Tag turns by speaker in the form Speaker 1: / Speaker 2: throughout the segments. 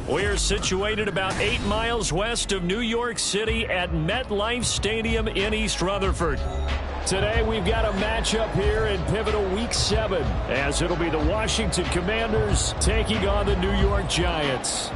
Speaker 1: We're situated about 8 miles west of New York City at MetLife Stadium in East Rutherford. Today we've got a matchup here in pivotal Week 7, as it'll be the Washington Commanders taking on the New York Giants.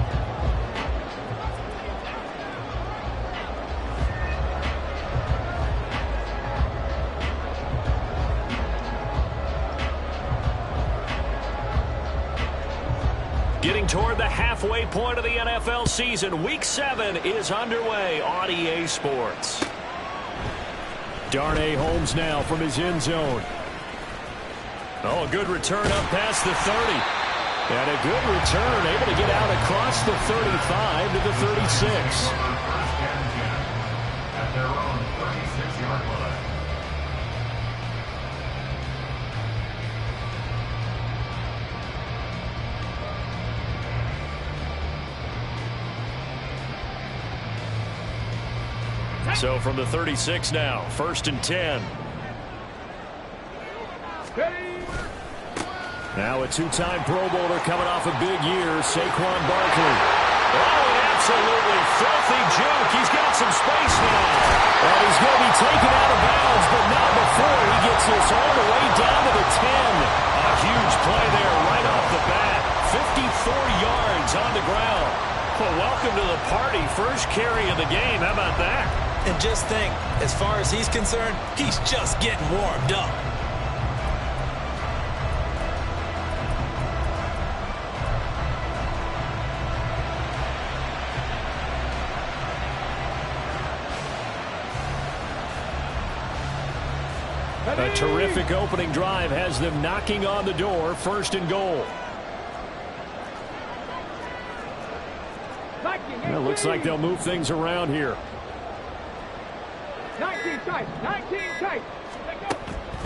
Speaker 1: Getting toward the halfway point of the NFL season, Week 7 is underway on EA Sports. Darnay Holmes now from his end zone. Oh, a good return up past the 30. And a good return, able to get out across the 35 to the 36.
Speaker 2: At their own 36-yard line.
Speaker 1: So from the 36 now, 1st and 10. Now a two-time Pro Bowler coming off a big year, Saquon Barkley. Oh, an absolutely filthy juke. He's got some space now. And he's going to be taken out of bounds, but not before he gets this all the way down to the 10. A huge play there right off the bat. 54 yards on the ground. Well, welcome to the party. First carry of the game. How about that?
Speaker 3: And just think, as far as he's concerned, he's just getting warmed up.
Speaker 1: A terrific opening drive has them knocking on the door, 1st and goal. It looks like they'll move things around here.
Speaker 4: 19 tight.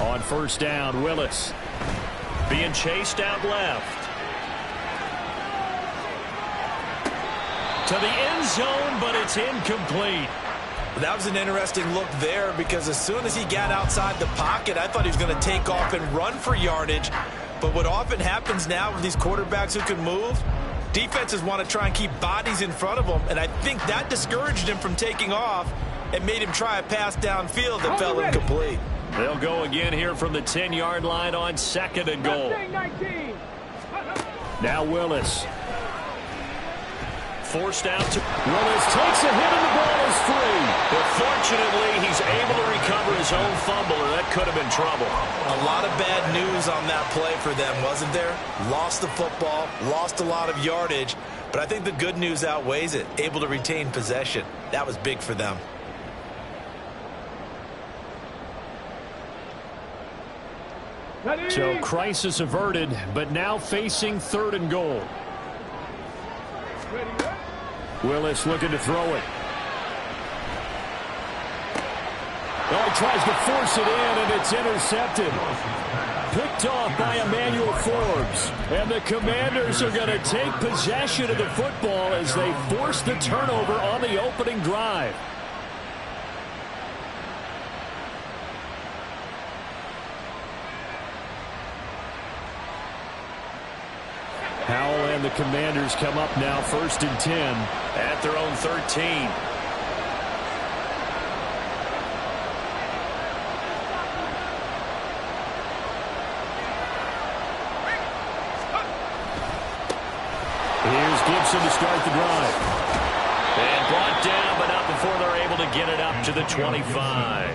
Speaker 1: On 1st down, Willis. Being chased out left. To the end zone, but it's incomplete.
Speaker 3: That was an interesting look there, because as soon as he got outside the pocket, I thought he was going to take off and run for yardage. But what often happens now with these quarterbacks who can move, defenses want to try and keep bodies in front of them, and I think that discouraged him from taking off and made him try a pass downfield that fell incomplete.
Speaker 1: They'll go again here from the 10-yard line on 2nd and goal. Now Willis. Forced out to Willis, takes a hit and the ball is free. But fortunately, he's able to recover his own fumble, or that could have been trouble.
Speaker 3: A lot of bad news on that play for them, wasn't there? Lost the football, lost a lot of yardage, but I think the good news outweighs it. Able to retain possession. That was big for them.
Speaker 1: So crisis averted, but now facing 3rd and goal. Willis looking to throw it. Oh, he tries to force it in, and it's intercepted. Picked off by Emmanuel Forbes. And the Commanders are going to take possession of the football as they force the turnover on the opening drive. Howell and the Commanders come up now, 1st and 10 at their own 13. Here's Gibson to start the drive. And brought down, but not before they're able to get it up to the 25.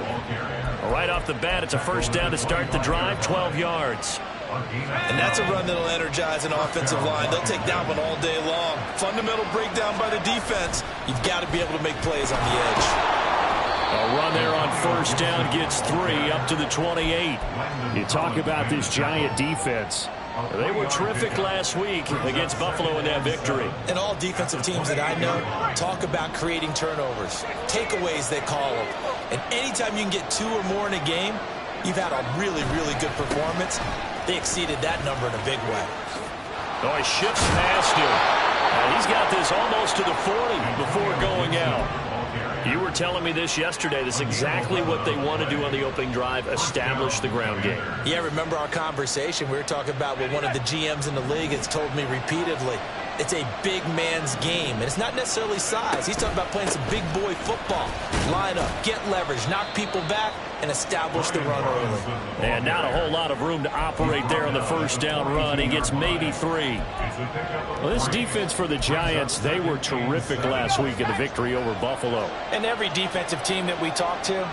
Speaker 1: Right off the bat, it's a 1st down to start the drive, 12 yards.
Speaker 3: And that's a run that'll energize an offensive line. They'll take that one all day long. Fundamental breakdown by the defense. You've got to be able to make plays on the edge.
Speaker 1: A run there on first down gets 3 up to the 28. You talk about this Giant defense. They were terrific last week against Buffalo in that victory.
Speaker 3: And all defensive teams that I know talk about creating turnovers, takeaways they call them. And anytime you can get 2 or more in a game, you've had a really, really good performance. They exceeded that number in a big way.
Speaker 1: Oh, he shifts past him. He's got this almost to the 40 before going out. You were telling me this yesterday. This is exactly what they want to do on the opening drive, establish the ground game.
Speaker 3: Yeah, remember our conversation? We were talking about what one of the GMs in the league has told me repeatedly. It's a big man's game, and it's not necessarily size. He's talking about playing some big boy football. Line up, get leverage, knock people back, and establish the run early.
Speaker 1: And not a whole lot of room to operate there on the first down run. He gets maybe 3. Well, this defense for the Giants, they were terrific last week in the victory over Buffalo.
Speaker 3: And every defensive team that we talk to,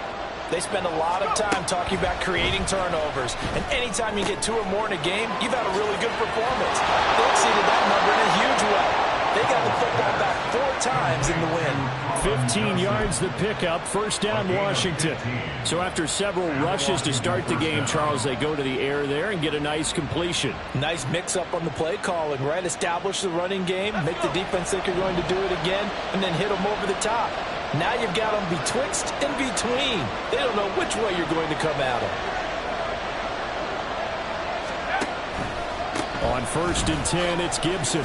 Speaker 3: they spend a lot of time talking about creating turnovers. And anytime you get 2 or more in a game, you've had a really good performance. They exceeded that number in a huge way. They got the football back 4 times in the win.
Speaker 1: 15 yards the pickup, first down Washington. So after several rushes to start the game, Charles, they go to the air there and get a nice completion.
Speaker 3: Nice mix-up on the play calling, right? Establish the running game, make the defense think you're going to do it again, and then hit them over the top. Now you've got them betwixt and between. They don't know which way you're going to come at them.
Speaker 1: On first and 10, it's Gibson.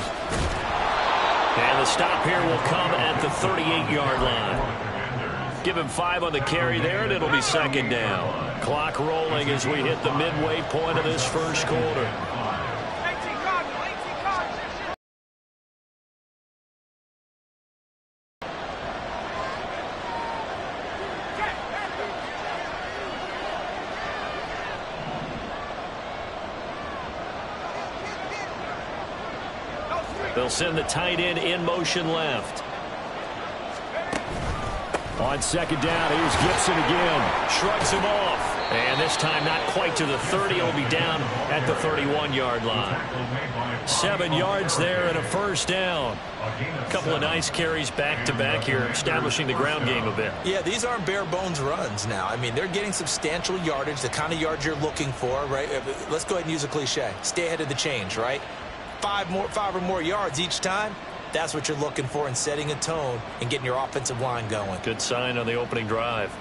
Speaker 1: And the stop here will come at the 38-yard line. Give him 5 on the carry there, and it'll be second down. Clock rolling as we hit the midway point of this first quarter. They'll send the tight end in motion left. On second down, here's Gibson again. Shrugs him off. And this time not quite to the 30. He'll be down at the 31-yard line. 7 yards there and a first down. A couple of nice carries back-to-back here, establishing the ground game a bit.
Speaker 3: Yeah, these aren't bare-bones runs now. I mean, they're getting substantial yardage, the kind of yards you're looking for, right? Let's go ahead and use a cliche. Stay ahead of the change, right? 5 or more yards each time, that's what you're looking for in setting a tone and getting your offensive line going.
Speaker 1: Good sign on the opening drive.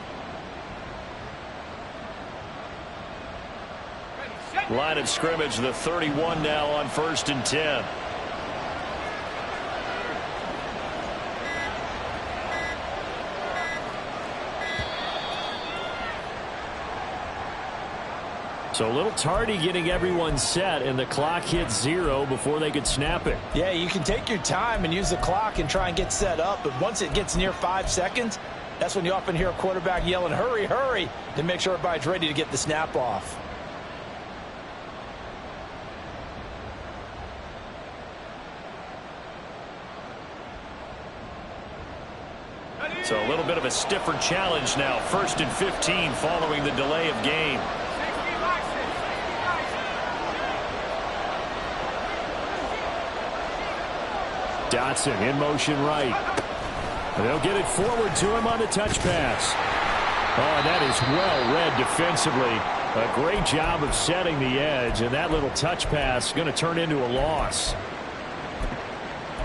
Speaker 1: Line of scrimmage, the 31 now on first and 10. So a little tardy getting everyone set, and the clock hits 0 before they could snap it.
Speaker 3: Yeah, you can take your time and use the clock and try and get set up, but once it gets near 5 seconds, that's when you often hear a quarterback yelling, hurry, hurry, to make sure everybody's ready to get the snap off.
Speaker 1: So a little bit of a stiffer challenge now. First and 15 following the delay of game. Dotson in motion right. They'll get it forward to him on the touch pass. Oh, that is well read defensively. A great job of setting the edge, and that little touch pass is going to turn into a loss.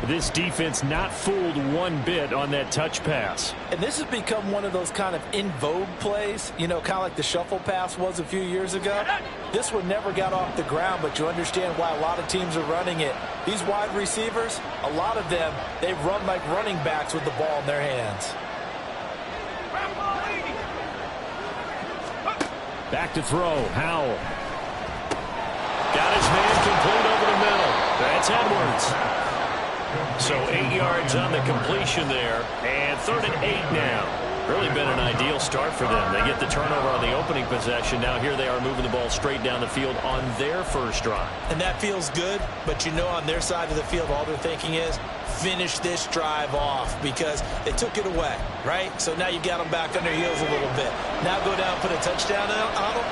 Speaker 1: This defense not fooled one bit on that touch pass.
Speaker 3: And this has become one of those kind of in vogue plays, you know, kind of like the shuffle pass was a few years ago. This one never got off the ground, but you understand why a lot of teams are running it. These wide receivers, a lot of them, they run like running backs with the ball in their hands.
Speaker 1: Back to throw, Howell. Got his man complete over the middle. That's Edwards. So 8 yards on the completion there, and 3rd and 8 now. Really been an ideal start for them. They get the turnover on the opening possession. Now here they are moving the ball straight down the field on their first drive.
Speaker 3: And that feels good, but you know on their side of the field all they're thinking is finish this drive off because they took it away, right? So now you got them back on their heels a little bit. Now go down and put a touchdown on them.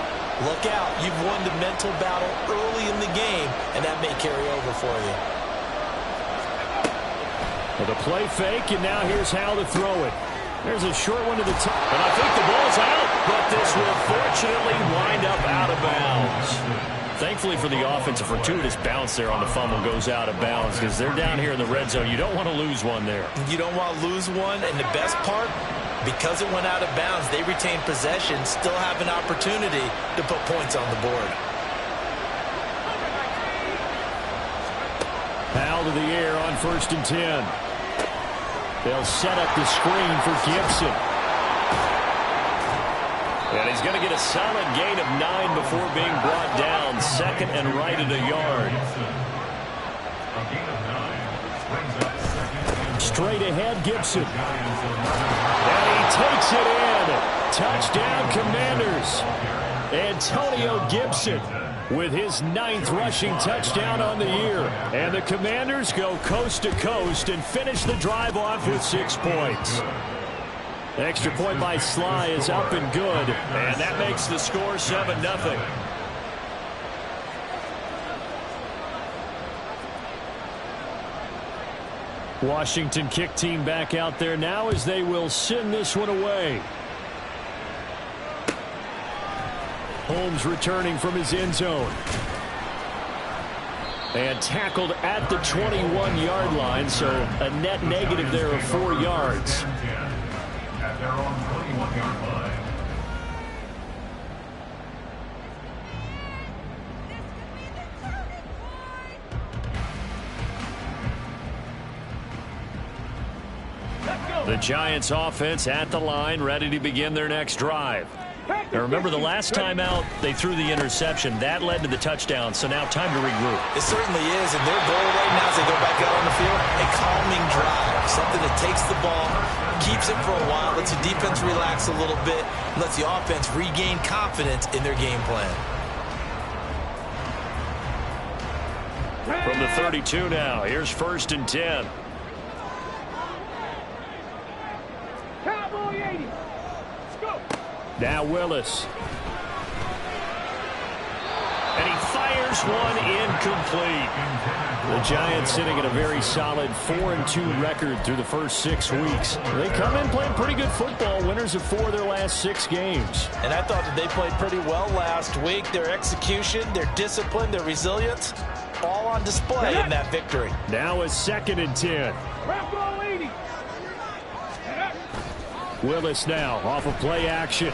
Speaker 3: Look out. You've won the mental battle early in the game, and that may carry over for you.
Speaker 1: Well, the play fake, and now here's how to throw it. There's a short one to the top, and I think the ball's out, but this will fortunately wind up out of bounds. Thankfully for the offense, a fortuitous bounce there on the fumble goes out of bounds because they're down here in the red zone. You don't want to lose one there.
Speaker 3: You don't want to lose one, and the best part, because it went out of bounds, they retain possession, still have an opportunity to put points on the board.
Speaker 1: Foul to the air on 1st and 10. They'll set up the screen for Gibson. And he's going to get a solid gain of 9 before being brought down. 2nd and right at a yard. Straight ahead, Gibson. And he takes it in. Touchdown, Commanders. Antonio Gibson with his 9th rushing touchdown on the year. And the Commanders go coast to coast and finish the drive off with 6 points. Extra point by Sly is up and good, and that makes the score 7-0. Washington kick team back out there now as they will send this one away. Holmes returning from his end zone. And tackled at the 21-yard line, so a net negative there of 4 yards.
Speaker 2: At their own 21-yard line.
Speaker 1: The Giants offense at the line, ready to begin their next drive. Now remember, the last time out, they threw the interception. That led to the touchdown, so now time to regroup.
Speaker 3: It certainly is, and their goal right now as they go back out on the field, a calming drive, something that takes the ball, keeps it for a while, lets the defense relax a little bit, lets the offense regain confidence in their game plan.
Speaker 1: From the 32 now, here's 1st and 10.
Speaker 4: Cowboy 80. Let's go.
Speaker 1: Now Willis. And he fires one incomplete. The Giants sitting at a very solid 4-2 record through the first 6 weeks. They come in playing pretty good football, winners of 4 of their last 6 games.
Speaker 3: And I thought that they played pretty well last week. Their execution, their discipline, their resilience, all on display in that victory.
Speaker 1: Now a 2nd and 10.
Speaker 4: Cowboy 80.
Speaker 1: Willis now off of play action.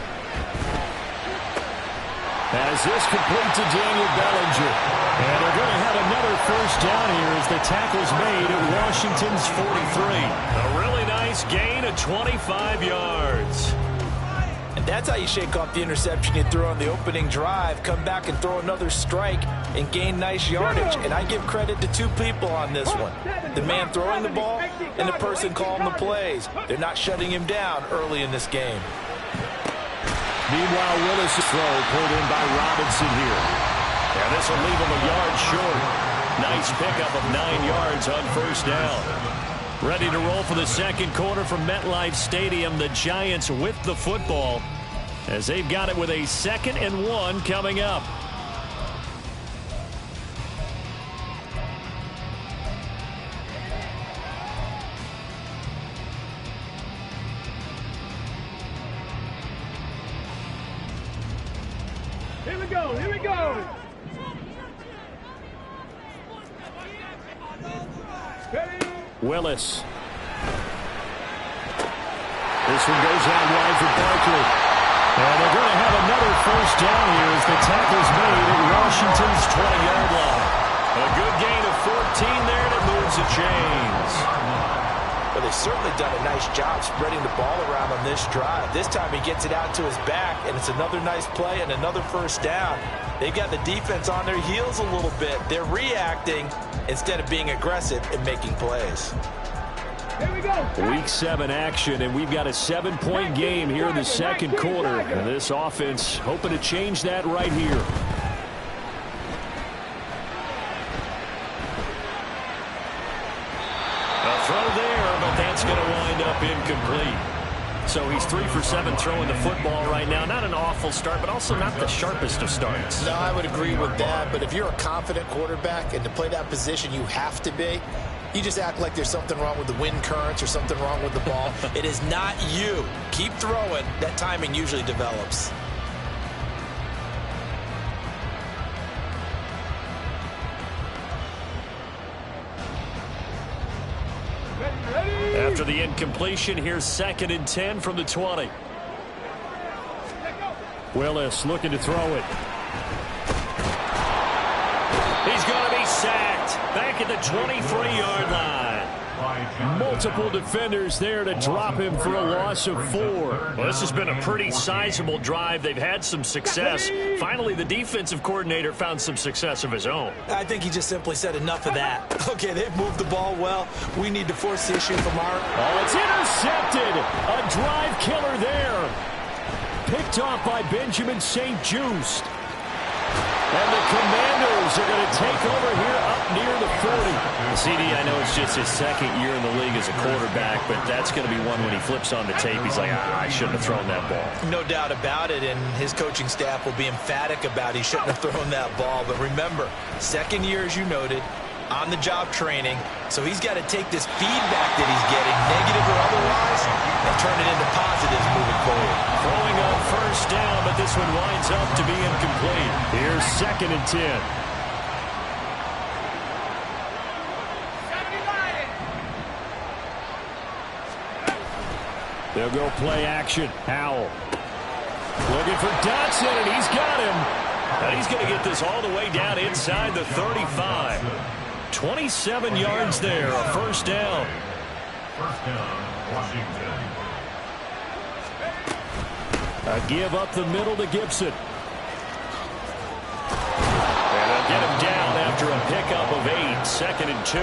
Speaker 1: As this complete to Daniel Bellinger. And they're going to have another 1st down here as the tackle's made at Washington's 43. A really nice gain of 25 yards.
Speaker 3: And that's how you shake off the interception you threw on the opening drive, come back and throw another strike and gain nice yardage. And I give credit to 2 people on this one. The man throwing the ball and the person calling the plays. They're not shutting him down early in this game.
Speaker 1: Meanwhile, Willis' throw pulled in by Robinson here. And this will leave him a yard short. Nice pickup of 9 yards on 1st down. Ready to roll for the 2nd quarter from MetLife Stadium. The Giants with the football as they've got it with a 2nd and 1 coming up.
Speaker 4: Here we go. Here we go. Ready.
Speaker 1: Willis. This one goes out wide for Barkley. And they're going to have another 1st down here as the tackle's made at Washington's 20-yard line. A good gain of 14 there, and it moves the chains.
Speaker 3: Well, they've certainly done a nice job spreading the ball around on this drive. This time he gets it out to his back, and it's another nice play and another 1st down. They've got the defense on their heels a little bit. They're reacting instead of being aggressive and making plays.
Speaker 4: Here we go.
Speaker 1: Week 7 action, and we've got a 7-point game here in the 2nd quarter. And this offense hoping to change that right here. A throw there, but that's going to wind up incomplete. So he's 3 for 7 throwing the football right now. Not an awful start, but also not the sharpest of starts.
Speaker 3: No, I would agree with that. But if you're a confident quarterback and to play that position you have to be, you just act like there's something wrong with the wind currents or something wrong with the ball. It is not you. Keep throwing. That timing usually develops.
Speaker 1: After the incompletion, here's 2nd and 10 from the 20. Willis looking to throw it. He's going to be sacked back at the 23-yard line. Multiple defenders there to drop him for a loss of 4. Well, this has been a pretty sizable drive. They've had some success. Finally, the defensive coordinator found some success of his own.
Speaker 3: I think he just simply said enough of that. Okay, they've moved the ball well. We need to force the issue from our...
Speaker 1: Oh, it's intercepted. A drive killer there. Picked off by Benjamin St-Juste. And the Commanders are going to take over here up near the 40. CD, I know it's just his 2nd year in the league as a quarterback, but that's going to be one when he flips on the tape. He's like, I shouldn't have thrown that ball.
Speaker 3: No doubt about it, and his coaching staff will be emphatic about he shouldn't have thrown that ball. But remember, 2nd year, as you noted, on-the-job training, so he's got to take this feedback that he's getting, negative or otherwise, and turn it into positives moving forward.
Speaker 1: Throwing on 1st down, but this one winds up to be incomplete. Here's 2nd and 10. They'll go play action. Howell looking for Dotson, and he's got him. And he's going to get this all the way down inside the 35. 27 yards there, a 1st down.
Speaker 2: 1st down, Washington.
Speaker 1: A give up the middle to Gibson. And they'll get him down after a pickup of 8, 2nd and 2.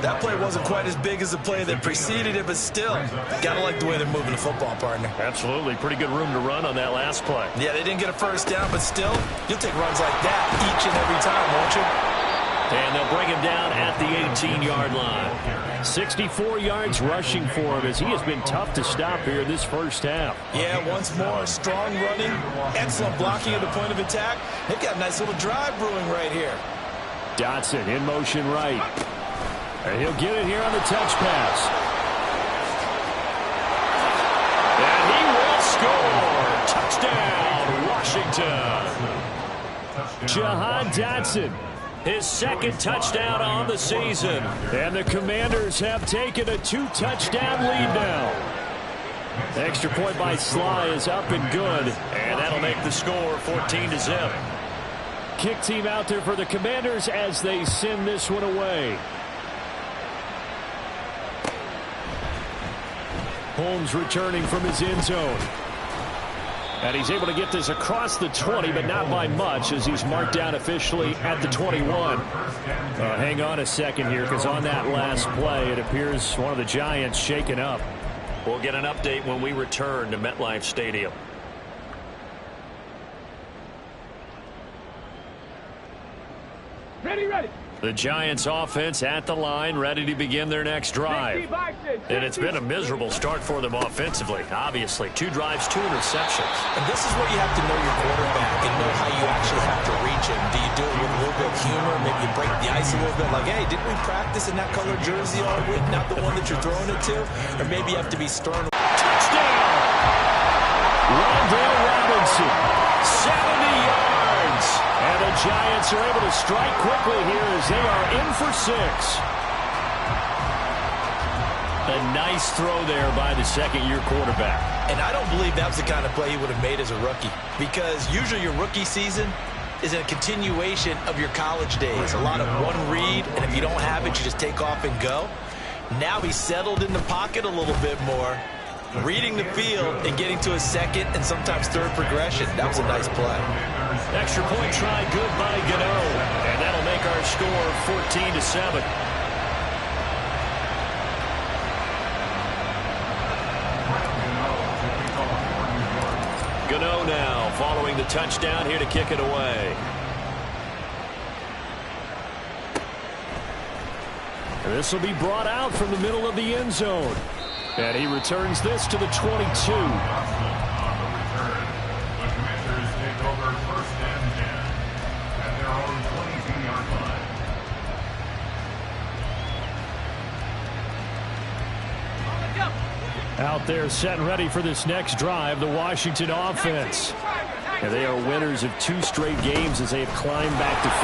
Speaker 3: That play wasn't quite as big as the play that preceded it, but still, got to like the way they're moving the football, partner.
Speaker 1: Absolutely. Pretty good room to run on that last play.
Speaker 3: Yeah, they didn't get a 1st down, but still, you'll take runs like that each and every time, won't you?
Speaker 1: And they'll bring him down at the 18-yard line. 64 yards rushing for him as he has been tough to stop here this 1st half.
Speaker 3: Yeah, once more, strong running, excellent blocking at the point of attack. They've got a nice little drive brewing right here.
Speaker 1: Dotson in motion right. And he'll get it here on the touch pass. And he will score. Touchdown, Washington. Jahan Dotson. His 2nd touchdown on the season. And the Commanders have taken a 2-touchdown lead now. Extra point by Sly is up and good. And that'll make the score 14-0. Kick team out there for the Commanders as they send this one away. Holmes returning from his end zone. And he's able to get this across the 20, but not by much as he's marked down officially at the 21. Hang on a second here, because on that last play, it appears one of the Giants shaken up. We'll get an update when we return to MetLife Stadium.
Speaker 4: Ready.
Speaker 1: The Giants offense at the line, ready to begin their next drive. And it's been a miserable start for them offensively, obviously. 2 drives, 2 interceptions.
Speaker 3: And this is where you have to know your quarterback and know how you actually have to reach him. Do you do it with a little bit of humor? Maybe you break the ice a little bit, like, hey, didn't we practice in that color jersey all week, not the one that you're throwing it to? Or maybe you have to be stern.
Speaker 1: Touchdown! Rondale Robinson, 70 yards. And the Giants are able to strike quickly here as they are in for 6. A nice throw there by the 2nd-year quarterback.
Speaker 3: And I don't believe that was the kind of play he would have made as a rookie, because usually your rookie season is a continuation of your college days. A lot of one read, and if you don't have it, you just take off and go. Now he's settled in the pocket a little bit more, reading the field and getting to a 2nd and sometimes 3rd progression. That was a nice play.
Speaker 1: Extra point try good by Gano. And that'll make our score 14-7. Gano now following the touchdown here to kick it away. And this will be brought out from the middle of the end zone. And he returns this to the 22.
Speaker 2: On the return, the Commanders take over 1st and 10 at their own 22-yard line.
Speaker 1: Out there set and ready for this next drive, the Washington offense. And they are winners of 2 straight games as they have climbed back to 500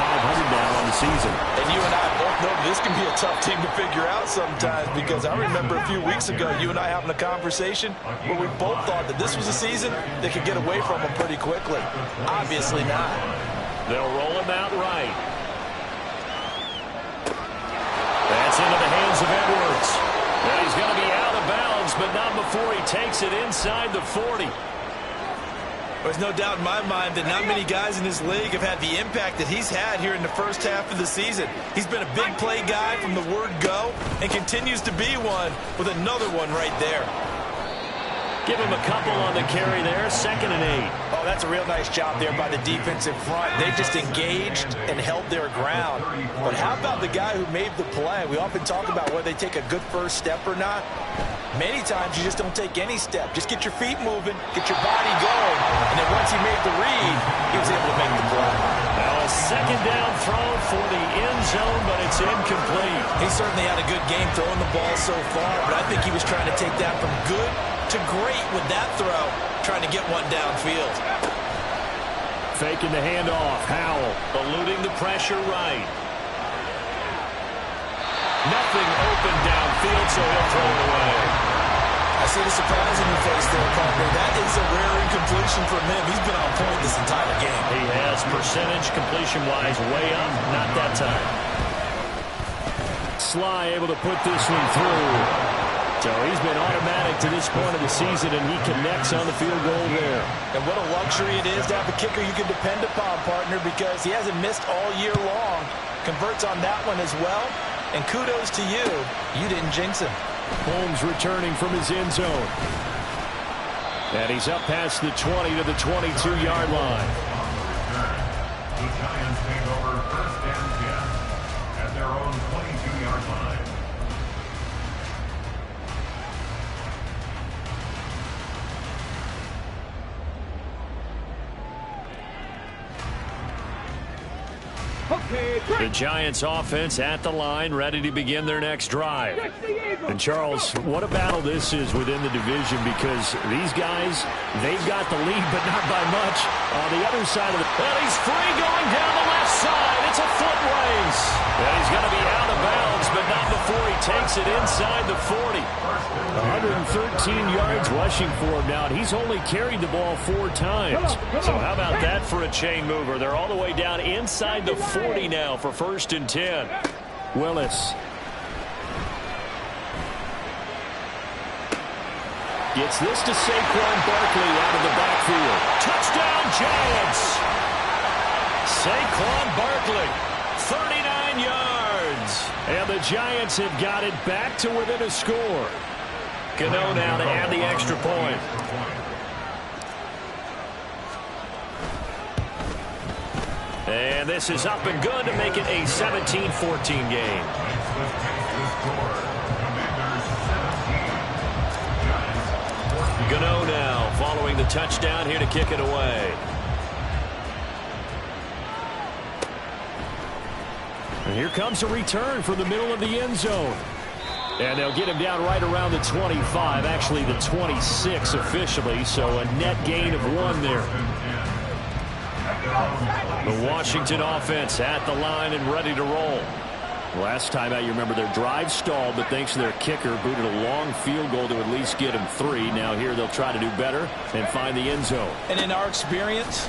Speaker 1: now on the season.
Speaker 3: And you and I both know this can be a tough team to figure out sometimes, because I remember a few weeks ago you and I having a conversation where we both thought that this was a season that could get away from them pretty quickly. Obviously not.
Speaker 1: They'll roll him out right. That's into the hands of Edwards. And he's going to be out of bounds, but not before he takes it inside the 40.
Speaker 3: There's no doubt in my mind that not many guys in this league have had the impact that he's had here in the first half of the season. He's been a big play guy from the word go and continues to be one with another one right there.
Speaker 1: Give him a couple on the carry there, 2nd and 8.
Speaker 3: Oh, that's a real nice job there by the defensive front. They just engaged and held their ground. But how about the guy who made the play? We often talk about whether they take a good first step or not. Many times you just don't take any step. Just get your feet moving, get your body going, and then once he made the read, he was able to make the play.
Speaker 1: Now a 2nd down throw for the end zone, but it's incomplete.
Speaker 3: He certainly had a good game throwing the ball so far, but I think he was trying to take that from good to great with that throw, trying to get one downfield.
Speaker 1: Faking the handoff. Howell eluding the pressure right. Nothing open downfield, so he'll throw it away.
Speaker 3: I see the surprise in your face there, Parker. That is a rare incompletion from him. He's been on point this entire game.
Speaker 1: He has percentage completion-wise way up. Not that time. Sly able to put this one through. So he's been automatic to this point of the season, and he connects on the field goal there.
Speaker 3: And what a luxury it is to have a kicker you can depend upon, partner, because he hasn't missed all year long. Converts on that one as well. And kudos to you. You didn't jinx him.
Speaker 1: Holmes returning from his end zone. And he's up past the 20 to the 22-yard line.
Speaker 2: The Giants take over 1st and 10 at their own 22-yard line.
Speaker 1: The Giants offense at the line, ready to begin their next drive. And Charles, what a battle this is within the division, because these guys, they've got the lead, but not by much. On the other side of the... Well, he's free going down the left side. It's a foot race. And he's going to be out of bounds, but not before he takes it inside the 40. 113 yards rushing for him now, and he's only carried the ball 4 times. So how about that for a chain mover? They're all the way down inside the 40 now for 1st and 10. Willis. Gets this to Saquon Barkley out of the backfield. Touchdown, Giants! Saquon Barkley, 39 yards. And the Giants have got it back to within a score. Gano now to add the extra point. And this is up and good to make it a 17-14 game. Gano now following the touchdown here to kick it away. And here comes a return from the middle of the end zone. And they'll get him down right around the 25, actually the 26 officially, so a net gain of 1 there. The Washington offense at the line and ready to roll. Last time out, you remember their drive stalled, but thanks to their kicker, booted a long field goal to at least get him 3. Now here they'll try to do better and find the end zone.
Speaker 3: And in our experience,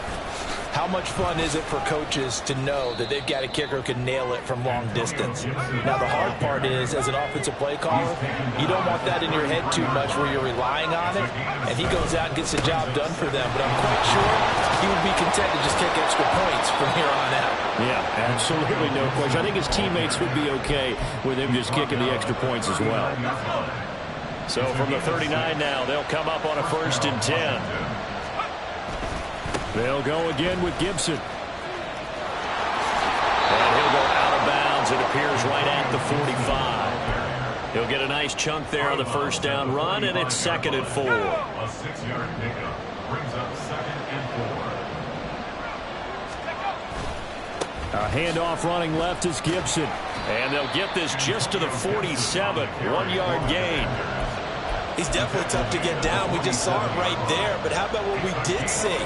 Speaker 3: how much fun is it for coaches to know that they've got a kicker who can nail it from long distance? Now, the hard part is, as an offensive play caller, you don't want that in your head too much where you're relying on it, and he goes out and gets the job done for them. But I'm quite sure he would be content to just kick extra points from here on out.
Speaker 1: Yeah, absolutely no question. I think his teammates would be okay with him just kicking the extra points as well. So from the 39 now, they'll come up on a 1st and 10. They'll go again with Gibson. And he'll go out of bounds. It appears right at the 45. He'll get a nice chunk there on the first down run, and it's 2nd and 4.
Speaker 2: A 6-yard pickup brings up 2nd and 4.
Speaker 1: A handoff running left is Gibson. And they'll get this just to the 47. 1-yard gain.
Speaker 3: He's definitely tough to get down. We just saw it right there. But how about what we did see?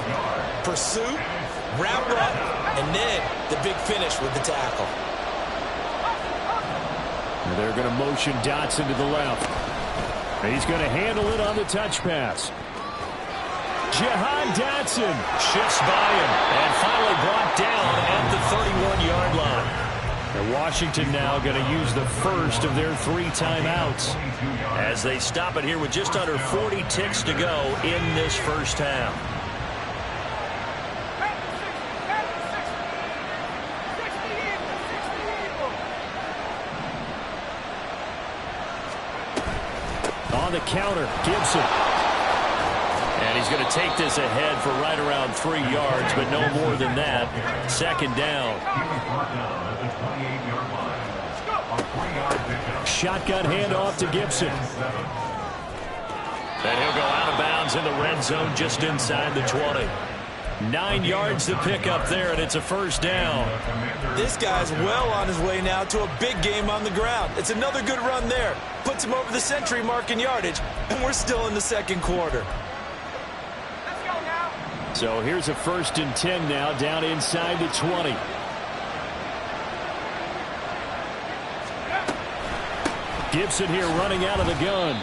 Speaker 3: Pursuit, wrap up, and then the big finish with the tackle.
Speaker 1: And they're going to motion Dotson to the left. And he's going to handle it on the touch pass. Jahan Dotson shifts by him and finally brought down at the 31-yard line. And Washington now going to use the first of their 3 timeouts as they stop it here with just under 40 ticks to go in this first half. On the counter, Gibson. And he's going to take this ahead for right around 3 yards, but no more than that. 2nd down. Shotgun handoff to Gibson. And he'll go out of bounds in the red zone just inside the 20. 9 yards to pick up there, and it's a first down.
Speaker 3: This guy's well on his way now to a big game on the ground. It's another good run there. Puts him over the century mark in yardage, and we're still in the 2nd quarter.
Speaker 1: So here's a 1st and 10 now, down inside the 20. Gibson here running out of the gun.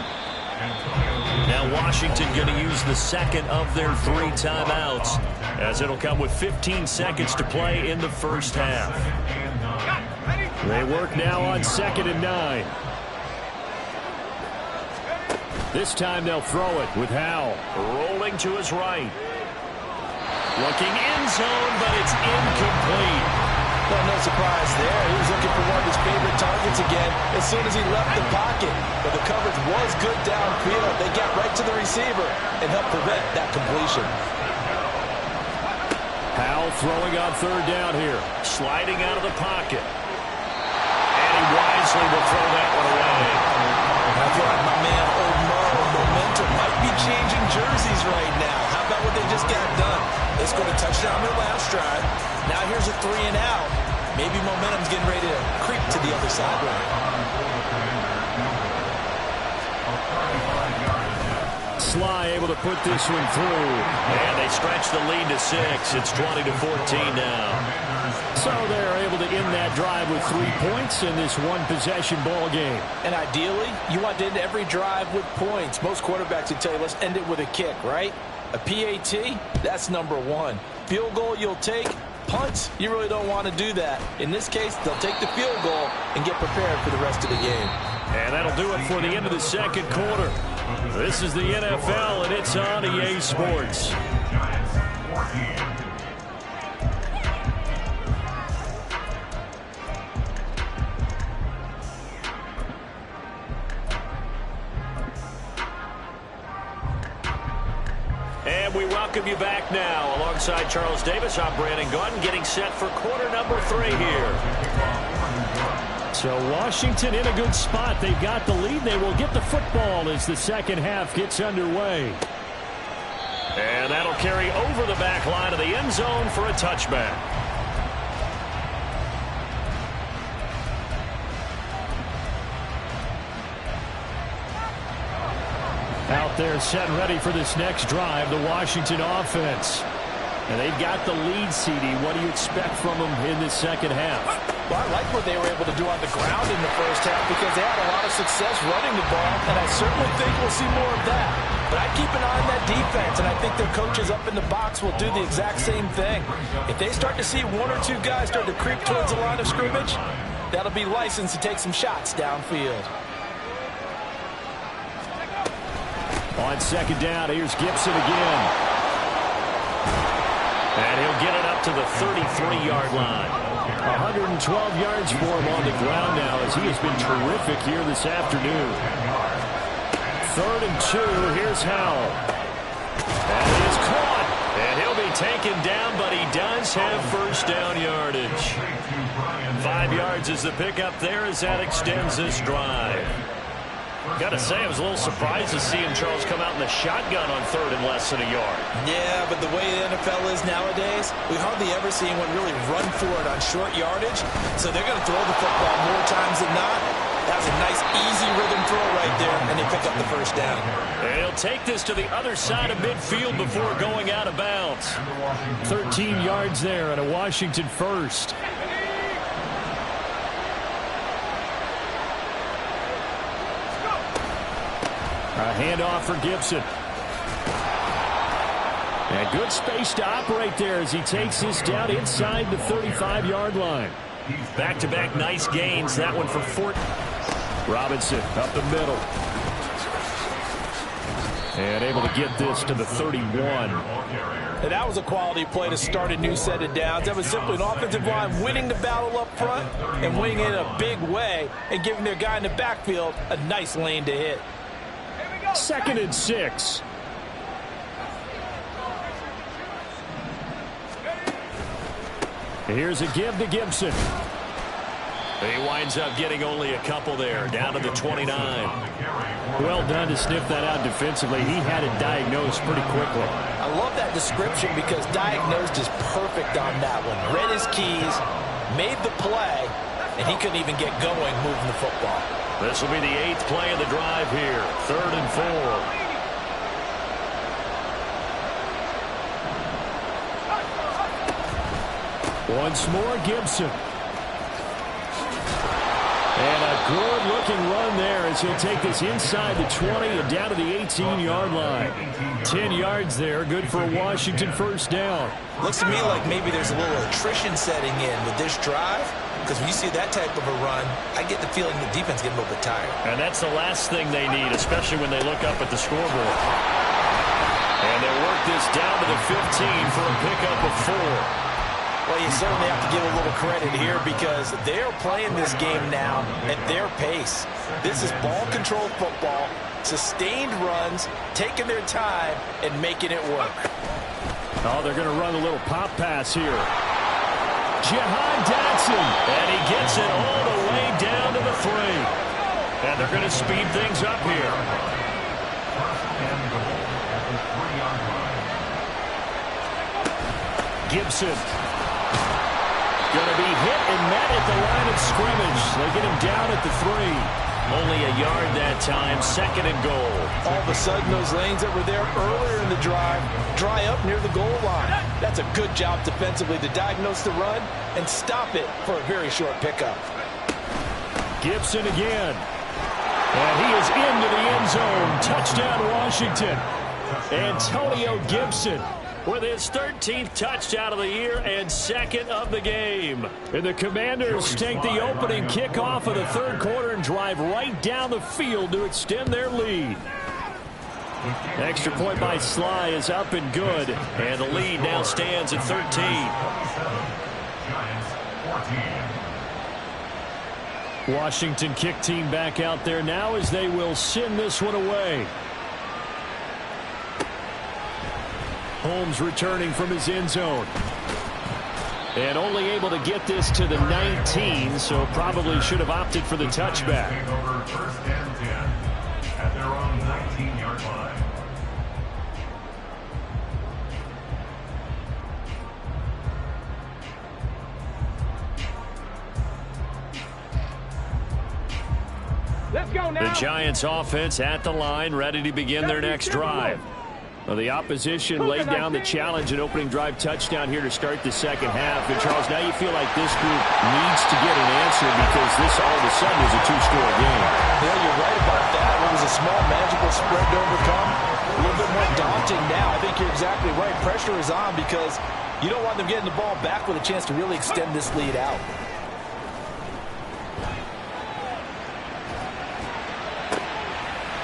Speaker 1: Now Washington going to use the 2nd of their 3 timeouts, as it'll come with 15 seconds to play in the first half. They work now on 2nd and 9. This time they'll throw it with Howell rolling to his right. Looking end zone, but it's incomplete.
Speaker 3: Well, no surprise there. He was looking for one of his favorite targets again as soon as he left the pocket. But the coverage was good downfield. They got right to the receiver and helped prevent that completion.
Speaker 1: Howell throwing on 3rd down here. Sliding out of the pocket. And he wisely will throw that one away.
Speaker 3: I feel like my man, Old Mo, momentum might be changing jerseys right now. How about what they just got done? They scored a touchdown their last drive. Now here's a 3 and out. Maybe momentum's getting ready to creep to the other sideline.
Speaker 1: Sly able to put this one through. And they stretch the lead to 6. It's 20-14 now. So they're able to end that drive with 3 points in this one-possession ball game.
Speaker 3: And ideally, you want to end every drive with points. Most quarterbacks would tell you, let's end it with a kick, right? A PAT, that's number 1. Field goal you'll take. Punts, you really don't want to do that. In this case, they'll take the field goal and get prepared for the rest of the game.
Speaker 1: And that'll do it for the end of the 2nd quarter. This is the NFL, and it's on EA Sports. And we welcome you back now. Alongside Charles Davis, I'm Brandon Gaudin, getting set for quarter number 3 here. So Washington in a good spot. They've got the lead. They will get the football as the 2nd half gets underway. And that'll carry over the back line of the end zone for a touchback. Out there set and ready for this next drive, the Washington offense. And they've got the lead, CD. What do you expect from them in this 2nd half?
Speaker 3: Well, I like what they were able to do on the ground in the first half because they had a lot of success running the ball, and I certainly think we'll see more of that. But I keep an eye on that defense, and I think their coaches up in the box will do the exact same thing. If they start to see 1 or 2 guys start to creep towards the line of scrimmage, that'll be licensed to take some shots downfield.
Speaker 1: On 2nd down, here's Gibson again. And he'll get it up to the 33-yard line. 112 yards for him on the ground now as he has been terrific here this afternoon. 3rd and 2, here's Howell. And he is caught. And he'll be taken down, but he does have first down yardage. 5 yards is the pickup there as that extends this drive. Got to say, I was a little surprised to see him, Charles, come out in the shotgun on third and less than a yard.
Speaker 3: Yeah, but the way the NFL is nowadays, we hardly ever see anyone really run for it on short yardage. So they're going to throw the football more times than not. That was a nice, easy rhythm throw right there, and they pick up the first down.
Speaker 1: And he'll take this to the other side of midfield before going out of bounds. 13 yards there and a Washington first. A handoff for Gibson. And good space to operate there as he takes this down inside the 35-yard line. Back-to-back nice gains. That one for Fort. Robinson up the middle. And able to get this to the 31.
Speaker 3: And that was a quality play to start a new set of downs. That was simply an offensive line winning the battle up front and winning it in a big way and giving their guy in the backfield a nice lane to hit.
Speaker 1: 2nd and 6. Here's a give to Gibson. He winds up getting only a couple there, down to the 29. Well done to sniff that out defensively. He had it diagnosed pretty quickly.
Speaker 3: I love that description because diagnosed is perfect on that one. Read his keys, made the play, and he couldn't even get going moving the football.
Speaker 1: This will be the 8th play of the drive here. 3rd and 4. Once more, Gibson. And a good-looking run there as he'll take this inside the 20 and down to the 18-yard line. 10 yards there, good for a Washington first down.
Speaker 3: Looks to me like maybe there's a little attrition setting in with this drive, because when you see that type of a run, I get the feeling the defense getting a little bit tired.
Speaker 1: And that's the last thing they need, especially when they look up at the scoreboard. And they work this down to the 15 for a pickup of 4.
Speaker 3: Well, you certainly have to give a little credit here because they're playing this game now at their pace. This is ball control football, sustained runs, taking their time, and making it work.
Speaker 1: Oh, they're going to run a little pop pass here. Jahan Dotson, and he gets it all the way down to the 3. And they're going to speed things up here. Gibson. Going to be hit and met at the line of scrimmage. They get him down at the 3. Only a yard that time, 2nd and goal.
Speaker 3: All of a sudden, those lanes that were there earlier in the drive dry up near the goal line. That's a good job defensively to diagnose the run and stop it for a very short pickup.
Speaker 1: Gibson again. And he is into the end zone. Touchdown, Washington. Antonio Gibson with his 13th touchdown of the year and 2nd of the game. And the Commanders take the opening kickoff of the 3rd quarter and drive right down the field to extend their lead. Extra point by Sly is up and good, and the lead now stands at 13. Washington kick team back out there now as they will send this one away. Holmes returning from his end zone. And only able to get this to the 19, so probably should have opted for the touchback.
Speaker 2: First and 10 at their own 19-yard line.
Speaker 4: Let's go now.
Speaker 1: The Giants offense at the line, ready to begin their next drive. Well, the opposition laid down the challenge and opening drive touchdown here to start the 2nd half. And, Charles, now you feel like this group needs to get an answer because this all of a sudden is a 2-score game.
Speaker 3: Yeah, you're right about that. It was a small, manageable spread to overcome. A little bit more daunting now. I think you're exactly right. Pressure is on because you don't want them getting the ball back with a chance to really extend this lead out.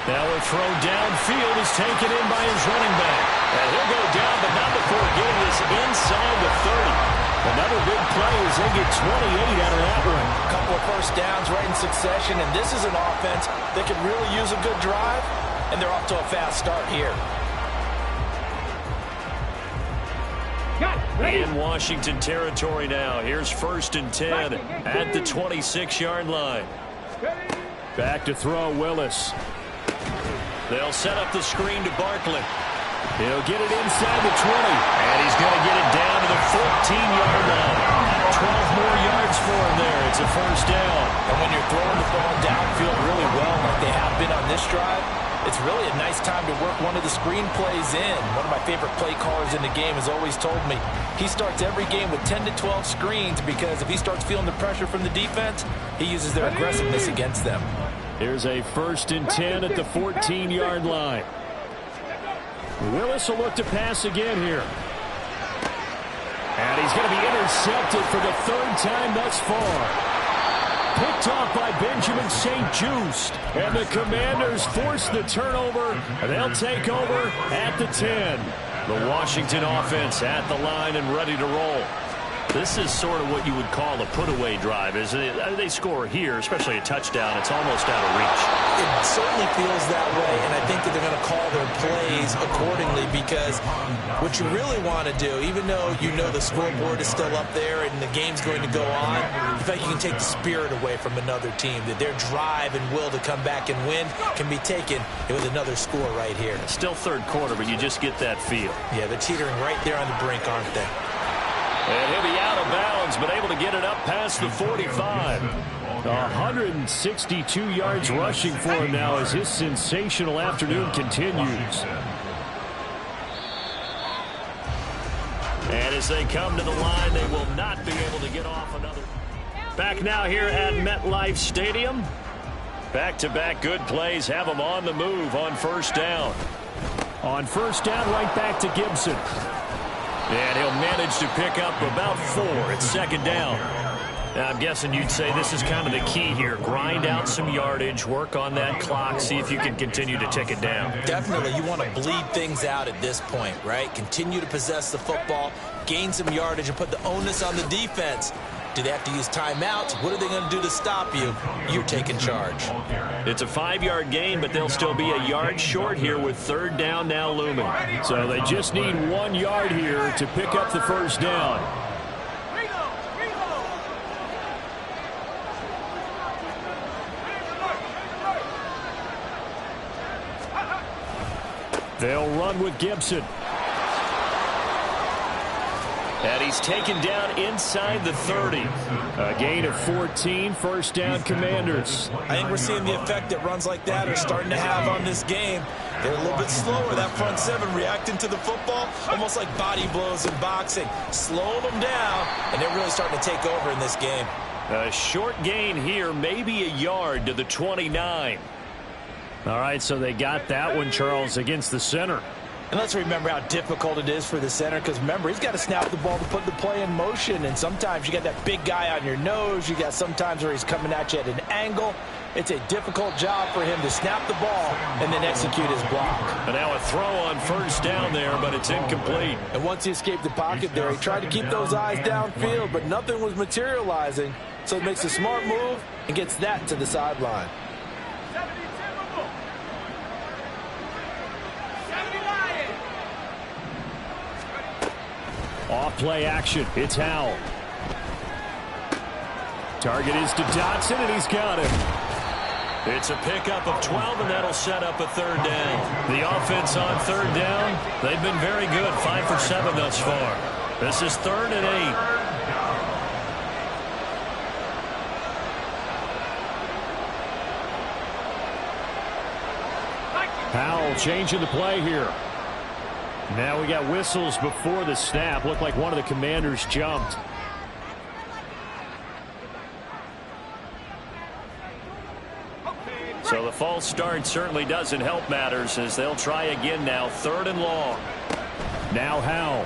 Speaker 1: Now a throw downfield is taken in by his running back. And he'll go down, but not before getting this inside the 30. Another big play as they get 28 out of that one.
Speaker 3: A couple of first downs right in succession, and this is an offense that could really use a good drive, and they're off to a fast start here.
Speaker 1: In Washington territory now. Here's 1st and 10 at the 26-yard line. Back to throw, Willis. They'll set up the screen to Barkley. He'll get it inside the 20. And he's going to get it down to the 14-yard line. 12 more yards for him there. It's a first down.
Speaker 3: And when you're throwing the ball downfield really well like they have been on this drive, it's really a nice time to work one of the screen plays in. One of my favorite play callers in the game has always told me he starts every game with 10 to 12 screens because if he starts feeling the pressure from the defense, he uses their aggressiveness against them.
Speaker 1: Here's a 1st and 10 at the 14-yard line. Willis will look to pass again here. And he's going to be intercepted for the 3rd time thus far. Picked off by Benjamin St-Juste. And the Commanders force the turnover. And they'll take over at the 10. The Washington offense at the line and ready to roll. This is sort of what you would call a put-away drive, isn't it? They score here, especially a touchdown. It's almost out of reach.
Speaker 3: It certainly feels that way, and I think that they're going to call their plays accordingly because what you really want to do, even though you know the scoreboard is still up there and the game's going to go on, in fact, you can take the spirit away from another team, that their drive and will to come back and win can be taken with another score right here.
Speaker 1: Still 3rd quarter, but you just get that feel.
Speaker 3: Yeah, they're teetering right there on the brink, aren't they?
Speaker 1: And he'll be out of bounds, but able to get it up past the 45. 162 yards rushing for him now as his sensational afternoon continues. And as they come to the line, they will not be able to get off another. Back now here at MetLife Stadium. Back-to-back good plays have them on the move on 1st down. On 1st down, right back to Gibson. And he'll manage to pick up about 4 at 2nd down. Now, I'm guessing you'd say this is kind of the key here. Grind out some yardage, work on that clock, see if you can continue to tick it down.
Speaker 3: Definitely. You want to bleed things out at this point, right? Continue to possess the football, gain some yardage, and put the onus on the defense. Do they have to use timeouts? What are they going to do to stop you? You're taking charge.
Speaker 1: It's a 5-yard gain, but they'll still be a yard short here with 3rd down now looming. So they just need 1 yard here to pick up the 1st down. They'll run with Gibson. And he's taken down inside the 30. A gain of 14, 1st down Commanders.
Speaker 3: I think we're seeing the effect that runs like that are starting to have on this game. They're a little bit slower, that front 7, reacting to the football, almost like body blows in boxing. Slowing them down, and they're really starting to take over in this game.
Speaker 1: A short gain here, maybe a yard to the 29. All right, so they got that one, Charles, against the center.
Speaker 3: And let's remember how difficult it is for the center because, remember, he's got to snap the ball to put the play in motion. And sometimes you got that big guy on your nose. You got sometimes where he's coming at you at an angle. It's a difficult job for him to snap the ball and then execute his block.
Speaker 1: And now a throw on 1st down there, but it's incomplete.
Speaker 3: And once he escaped the pocket there, he tried to keep those eyes downfield, but nothing was materializing. So he makes a smart move and gets that to the sideline.
Speaker 1: Off play action. It's Howell. Target is to Dotson, and he's got him. It's a pickup of 12, and that'll set up a 3rd down. The offense on 3rd down, they've been very good. 5 for 7 thus far. This is 3rd and 8. Howell changing the play here. Now we got whistles before the snap. Looked like one of the Commanders jumped. So the false start certainly doesn't help matters as they'll try again now. 3rd and long. Now Howell.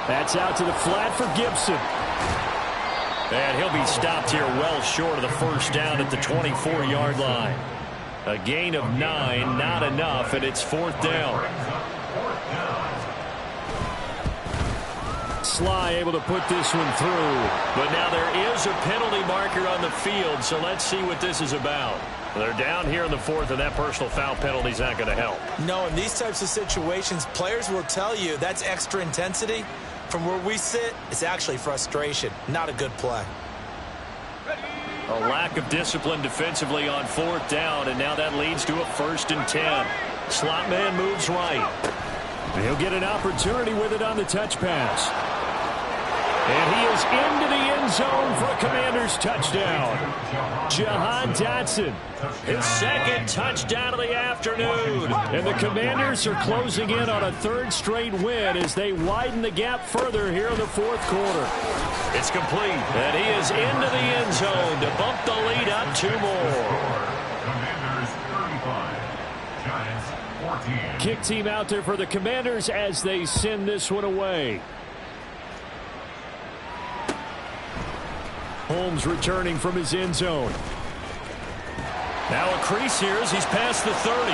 Speaker 1: That's out to the flat for Gibson. And he'll be stopped here well short of the 1st down at the 24-yard line. A gain of 9, not enough, and it's 4th down. Sly able to put this one through. But now there is a penalty marker on the field, so let's see what this is about. They're down here in the 4th, and that personal foul penalty is not going to help.
Speaker 3: No, in these types of situations, players will tell you that's extra intensity. From where we sit, it's actually frustration, not a good play.
Speaker 1: A lack of discipline defensively on 4th down, and now that leads to a 1st and 10. Slot man moves right. He'll get an opportunity with it on the touch pass. And he is into the end zone for a Commanders touchdown. Jahan Dotson, his 2nd touchdown of the afternoon. And the Commanders are closing in on a 3rd straight win as they widen the gap further here in the 4th quarter. It's complete, and he is into the end zone to bump the lead up 2 more.
Speaker 2: Commanders 35, Giants 14.
Speaker 1: Kick team out there for the Commanders as they send this one away. Holmes returning from his end zone. Now a crease here as he's past the 30.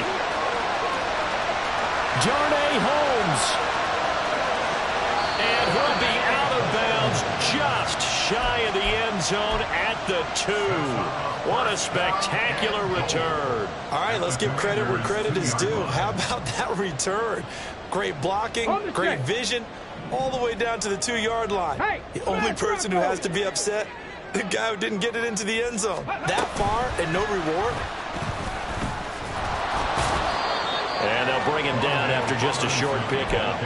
Speaker 1: Darnay Holmes. And he'll be out of bounds just shy of the end zone at the 2. What a spectacular return.
Speaker 3: All right, let's give credit where credit is due. How about that return? Great blocking, great vision, all the way down to the 2-yard line. The only person who has to be upset, the guy who didn't get it into the end zone. That far and no reward.
Speaker 1: And they'll bring him down after just a short pickup.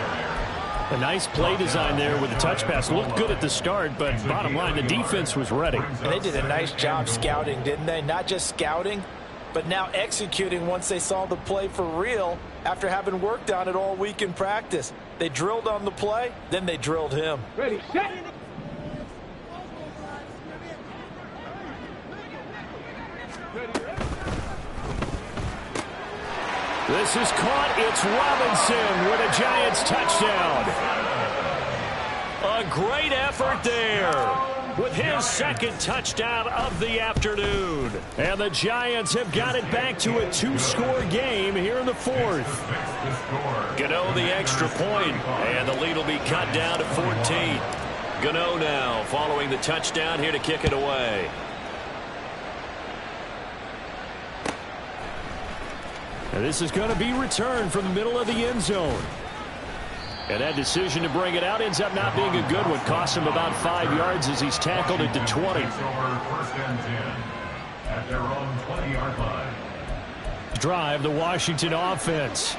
Speaker 1: A nice play design there with the touch pass. Looked good at the start, but bottom line, the defense was ready.
Speaker 3: And they did a nice job scouting, didn't they? Not just scouting, but now executing once they saw the play for real after having worked on it all week in practice. They drilled on the play, then they drilled him.
Speaker 4: Ready, set.
Speaker 1: This is caught. It's Robinson with a Giants touchdown. A great effort there with his 2nd touchdown of the afternoon. And the Giants have got it back to a 2-score game here in the 4th. Gano the extra point, and the lead will be cut down to 14. Gano now following the touchdown here to kick it away. And this is going to be returned from the middle of the end zone. And that decision to bring it out ends up not being a good one. Costs him about 5 yards as he's tackled at the 20.
Speaker 2: Over 1st and 10 at their own 20-yard line.
Speaker 1: Drive the Washington offense.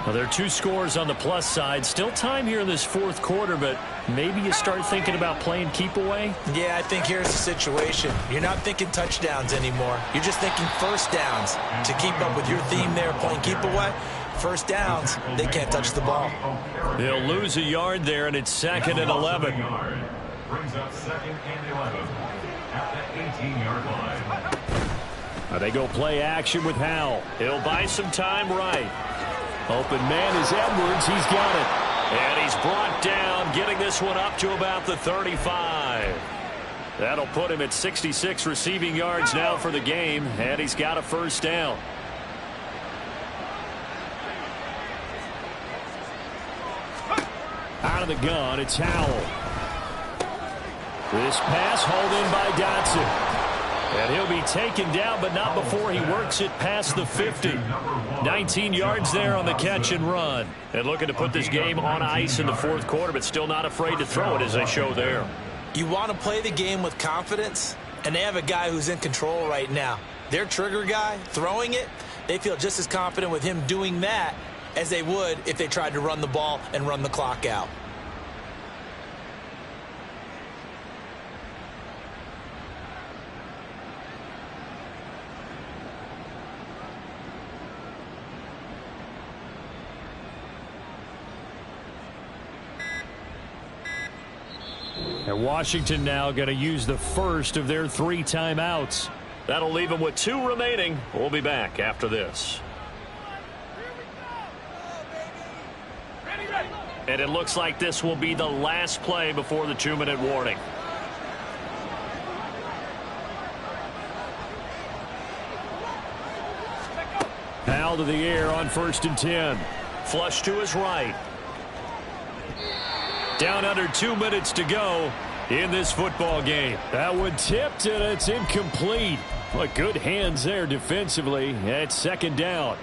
Speaker 1: Well, there are 2 scores on the plus side. Still time here in this 4th quarter, but maybe you start thinking about playing keep away.
Speaker 3: Yeah, I think here's the situation. You're not thinking touchdowns anymore. You're just thinking 1st downs. To keep up with your theme there, playing keep away, 1st downs, they can't touch the ball.
Speaker 1: They'll lose a yard there, and it's 2nd and 11.
Speaker 2: Brings up 2nd and 11 at the 18-yard line.
Speaker 1: They go play action with Howell. He'll buy some time right. Open man is Edwards. He's got it. And he's brought down, getting this one up to about the 35. That'll put him at 66 receiving yards now for the game, and he's got a 1st down. Out of the gun, it's Howell. This pass hauled in by Dotson. And he'll be taken down, but not before he works it past the 50. 19 yards there on the catch and run. And looking to put this game on ice in the 4th quarter, but still not afraid to throw it as they show there.
Speaker 3: You want to play the game with confidence, and they have a guy who's in control right now. Their trigger guy, throwing it, they feel just as confident with him doing that as they would if they tried to run the ball and run the clock out.
Speaker 1: And Washington now going to use the 1st of their 3 timeouts. That'll leave them with 2 remaining. We'll be back after this. And it looks like this will be the last play before the 2-minute warning. Howell to the air on 1st and 10. Flush to his right. Down under 2 minutes to go in this football game. That one tipped, and it's incomplete. But good hands there defensively at 2nd down.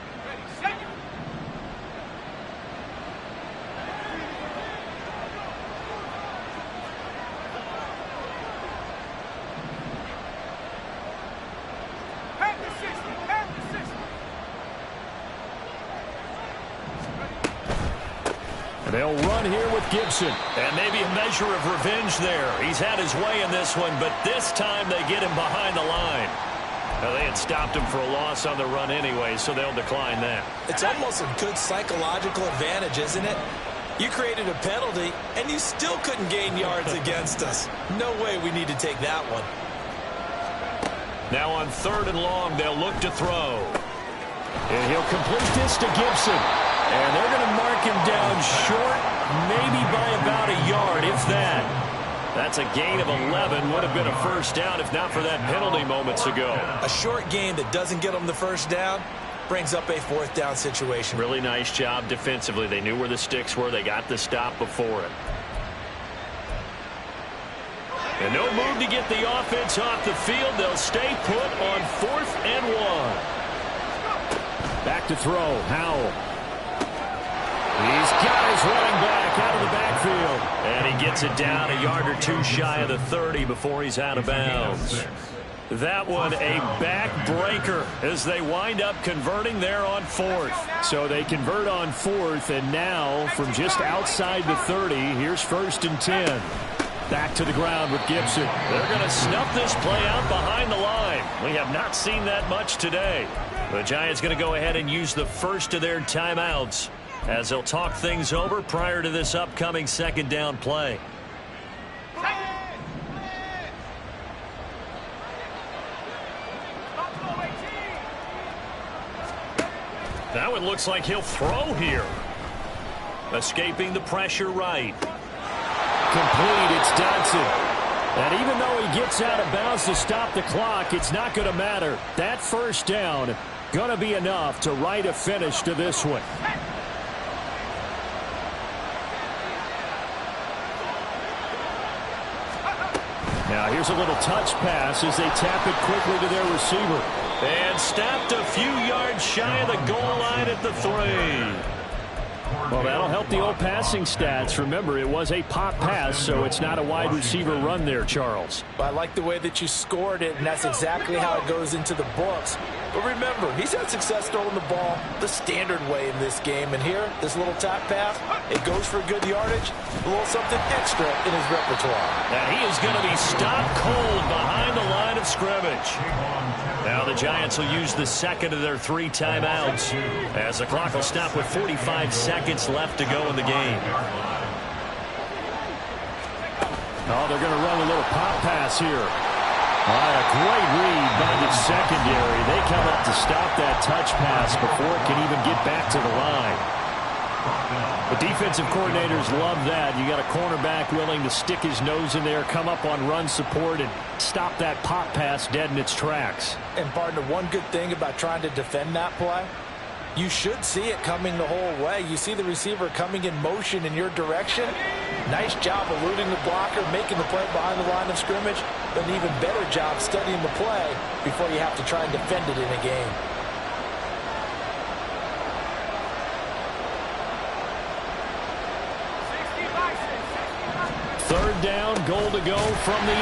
Speaker 1: They'll run here with Gibson.
Speaker 3: And maybe a measure of revenge there. He's had his way in this one, but this time they get him behind the line. Well, they had stopped him for a loss on the run anyway, so they'll decline that.
Speaker 5: It's almost a good psychological advantage, isn't it? You created a penalty, and you still couldn't gain yards against us. No way we need to take that one.
Speaker 3: Now on 3rd and long, they'll look to throw.
Speaker 1: And he'll complete this to Gibson. And they're going to mark him down short, maybe by about a yard, if that.
Speaker 3: That's a gain of 11. Would have been a first down if not for that penalty moments ago.
Speaker 5: A short gain that doesn't get them the first down brings up a 4th down situation.
Speaker 3: Really nice job defensively. They knew where the sticks were. They got the stop before it. And no move to get the offense off the field. They'll stay put on 4th and 1.
Speaker 1: Back to throw. Howell. These guys running back out of the backfield.
Speaker 3: And he gets it down a yard or two shy of the 30 before he's out of bounds. That one a backbreaker as they wind up converting there on 4th.
Speaker 1: So they convert on 4th, and now from just outside the 30, here's 1st and 10. Back to the ground with Gibson.
Speaker 3: They're going to snuff this play out behind the line. We have not seen that much today. The Giants going to go ahead and use the first of their timeouts as they'll talk things over prior to this upcoming 2nd down play. Now it looks like he'll throw here. Escaping the pressure right.
Speaker 1: Complete, it's Dotson. And even though he gets out of bounds to stop the clock, it's not going to matter. That first down going to be enough to write a finish to this one. Now here's a little touch pass as they tap it quickly to their receiver.
Speaker 3: And stopped a few yards shy of the goal line at the 3.
Speaker 1: Well, that'll help the old passing stats. Remember, it was a pop pass, so it's not a wide receiver run there, Charles.
Speaker 5: I like the way that you scored it, and that's exactly how it goes into the books. But remember, he's had success throwing the ball the standard way in this game. And here, this little tap pass, it goes for good yardage, a little something extra in his repertoire.
Speaker 3: And he is going to be stopped cold behind the line of scrimmage. Now the Giants will use the 2nd of their 3 timeouts as the clock will stop with 45 seconds left to go in the game.
Speaker 1: Oh, they're going to run a little pop pass here. A great read by the secondary. They come up to stop that touch pass before it can even get back to the line. The defensive coordinators love that. You got a cornerback willing to stick his nose in there, come up on run support, and stop that pop pass dead in its tracks.
Speaker 5: And partner, one good thing about trying to defend that play, you should see it coming the whole way. You see the receiver coming in motion in your direction. Nice job eluding the blocker, making the play behind the line of scrimmage, but an even better job studying the play before you have to try and defend it in a game.
Speaker 1: Third down, goal to go from the 8.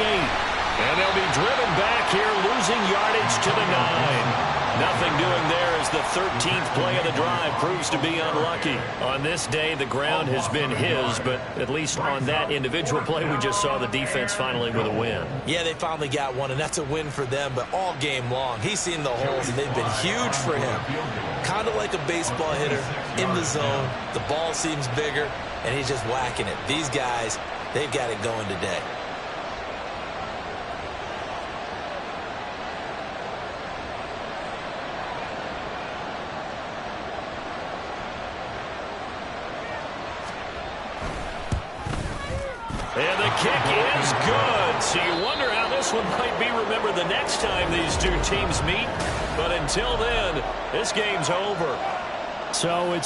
Speaker 3: And they'll be driven back here, losing yardage to the 9. Nothing doing there as the 13th play of the drive proves to be unlucky. On this day, the ground has been his, but at least on that individual play, we just saw the defense finally with a win.
Speaker 5: Yeah, they finally got one, and that's a win for them, but all game long, he's seen the holes, and they've been huge for him. Kind of like a baseball hitter in the zone. The ball seems bigger, and he's just whacking it. These guys, they've got it going today.
Speaker 3: And the kick is good. So you wonder how this one might be remembered the next time these two teams meet. But until then, this game's over.
Speaker 1: So it's